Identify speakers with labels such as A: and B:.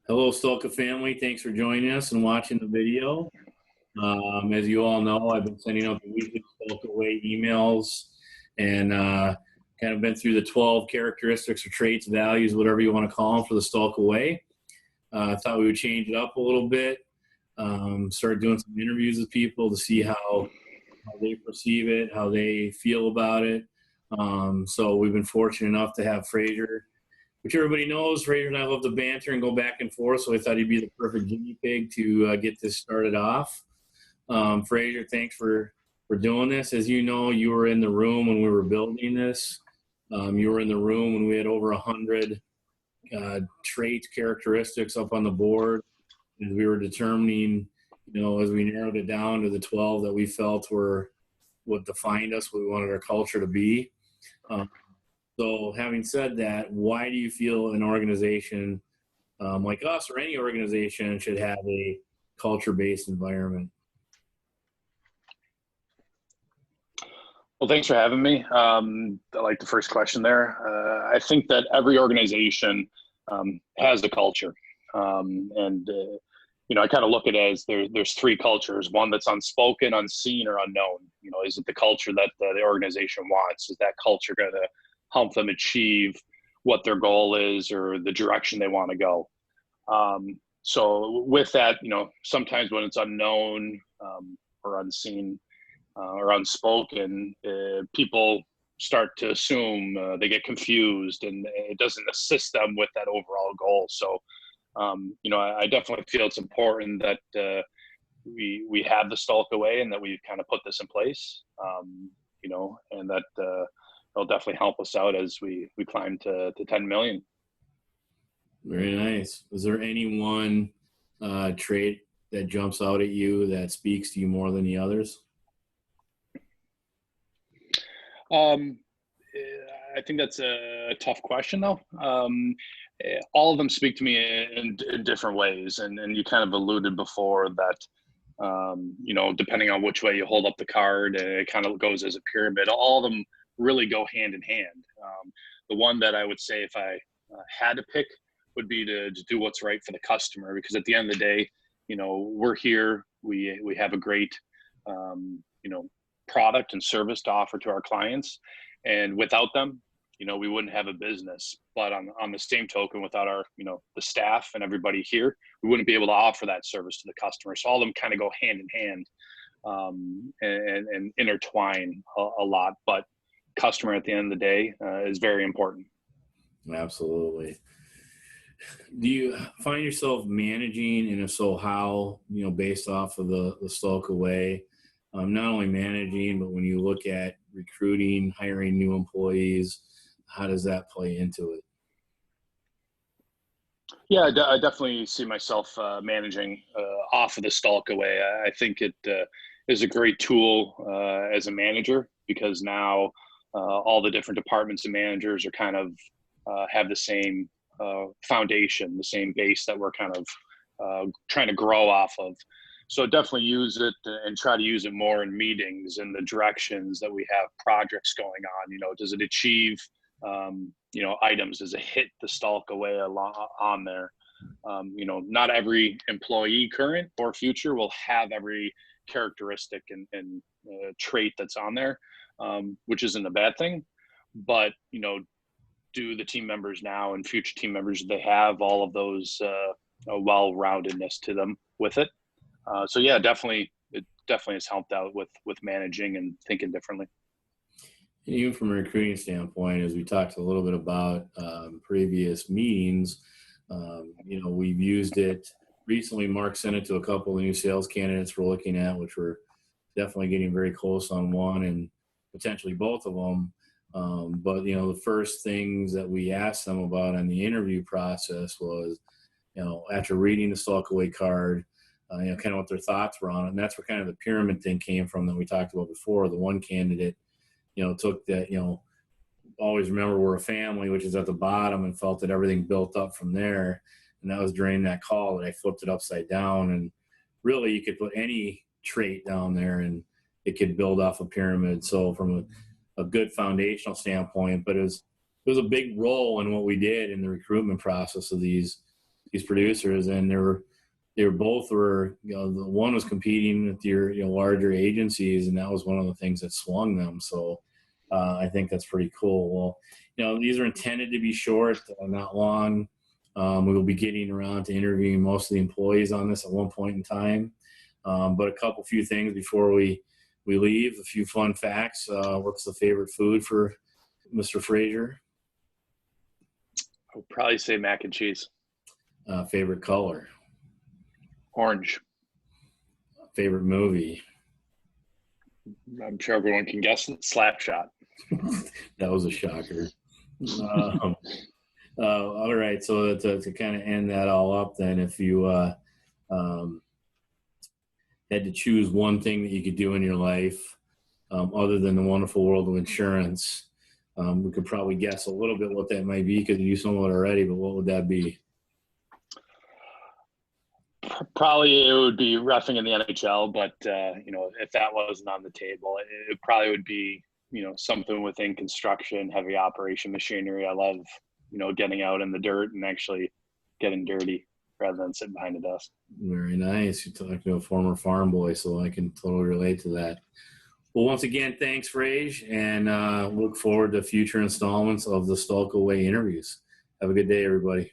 A: Hello, Stahlka family. Thanks for joining us and watching the video. As you all know, I've been sending out the weekly Stahlka Way emails and kind of been through the 12 characteristics or traits, values, whatever you want to call them, for the Stahlka Way. I thought we would change it up a little bit, start doing some interviews with people to see how they perceive it, how they feel about it. So we've been fortunate enough to have Fraser, which everybody knows. Fraser and I love to banter and go back and forth, so I thought he'd be the perfect guinea pig to get this started off. Fraser, thanks for doing this. As you know, you were in the room when we were building this. You were in the room when we had over 100 traits, characteristics up on the board, as we were determining, as we narrowed it down to the 12 that we felt were what defined us, what we wanted our culture to be. So having said that, why do you feel an organization like us or any organization should have a culture-based environment?
B: Well, thanks for having me. I like the first question there. I think that every organization has a culture. I kind of look at it as there's three cultures: one that's unspoken, unseen, or unknown. Is it the culture that the organization wants? Is that culture going to help them achieve what their goal is or the direction they want to go? So with that, sometimes when it's unknown or unseen or unspoken, people start to assume, they get confused, and it doesn't assist them with that overall goal. So I definitely feel it's important that we have the Stahlka Way and that we kind of put this in place, and that it'll definitely help us out as we climb to 10 million.
A: Very nice. Was there any one trait that jumps out at you that speaks to you more than the others?
B: I think that's a tough question, though. All of them speak to me in different ways, and you kind of alluded before that, depending on which way you hold up the card, it kind of goes as a pyramid. All of them really go hand in hand. The one that I would say, if I had to pick, would be to do what's right for the customer, because at the end of the day, we're here, we have a great, product and service to offer to our clients, and without them, we wouldn't have a business. But on the same token, without our, the staff and everybody here, we wouldn't be able to offer that service to the customer. So all of them kind of go hand in hand and intertwine a lot. But customer, at the end of the day, is very important.
A: Absolutely. Do you find yourself managing, and if so, how, based off of the Stahlka Way, not only managing, but when you look at recruiting, hiring new employees, how does that play into it?
B: Yeah, I definitely see myself managing off of the Stahlka Way. I think it is a great tool as a manager, because now all the different departments and managers are kind of have the same foundation, the same base that we're kind of trying to grow off of. So definitely use it and try to use it more in meetings and the directions that we have projects going on. Does it achieve, items? Does it hit the Stahlka Way on there? Not every employee, current or future, will have every characteristic and trait that's on there, which isn't a bad thing. But, do the team members now and future team members, they have all of those well-roundedness to them with it? So yeah, it definitely has helped out with managing and thinking differently.
A: Even from a recruiting standpoint, as we talked a little bit about previous meetings, we've used it recently. Mark sent it to a couple of new sales candidates we're looking at, which we're definitely getting very close on one and potentially both of them. But the first things that we asked them about in the interview process was, after reading the Stahlka Way card, kind of what their thoughts were on it. And that's where kind of the pyramid thing came from that we talked about before. The one candidate, took that, always remember we're a family, which is at the bottom, and felt that everything built up from there. And that was during that call that I flipped it upside down. And really, you could put any trait down there and it could build off a pyramid. So from a good foundational standpoint, but it was a big role in what we did in the recruitment process of these these producers, and they were both were, you know, the one was competing with your, you know, larger agencies, and that was one of the things that swung them. So I think that's pretty cool. Well, you know, these are intended to be short, not long. We will be getting around to interviewing most of the employees on this at one point in time. But a few things before we leave, a few fun facts. What's the favorite food for Mr. Fraser?
B: I would probably say mac and cheese.
A: Favorite color?
B: Orange.
A: Favorite movie?
B: I'm sure everyone can guess it. Slapshot.
A: That was a shocker. All right, so to kind of end that all up, then, if you had to choose one thing that you could do in your life, other than the wonderful world of insurance, we could probably guess a little bit what that might be because you do some of it already, but what would that be?
B: Probably it would be reffing in the NHL, but you know, if that wasn't on the table, it probably would be, you know, something within construction, heavy operation machinery. I love, you know, getting out in the dirt and actually getting dirty rather than sitting behind a desk.
A: Very nice. You're talking to a former farm boy, so I can totally relate to that. Well, once again, thanks, Fraser, and look forward to future installments of the Stahlka Way interviews. Have a good day, everybody.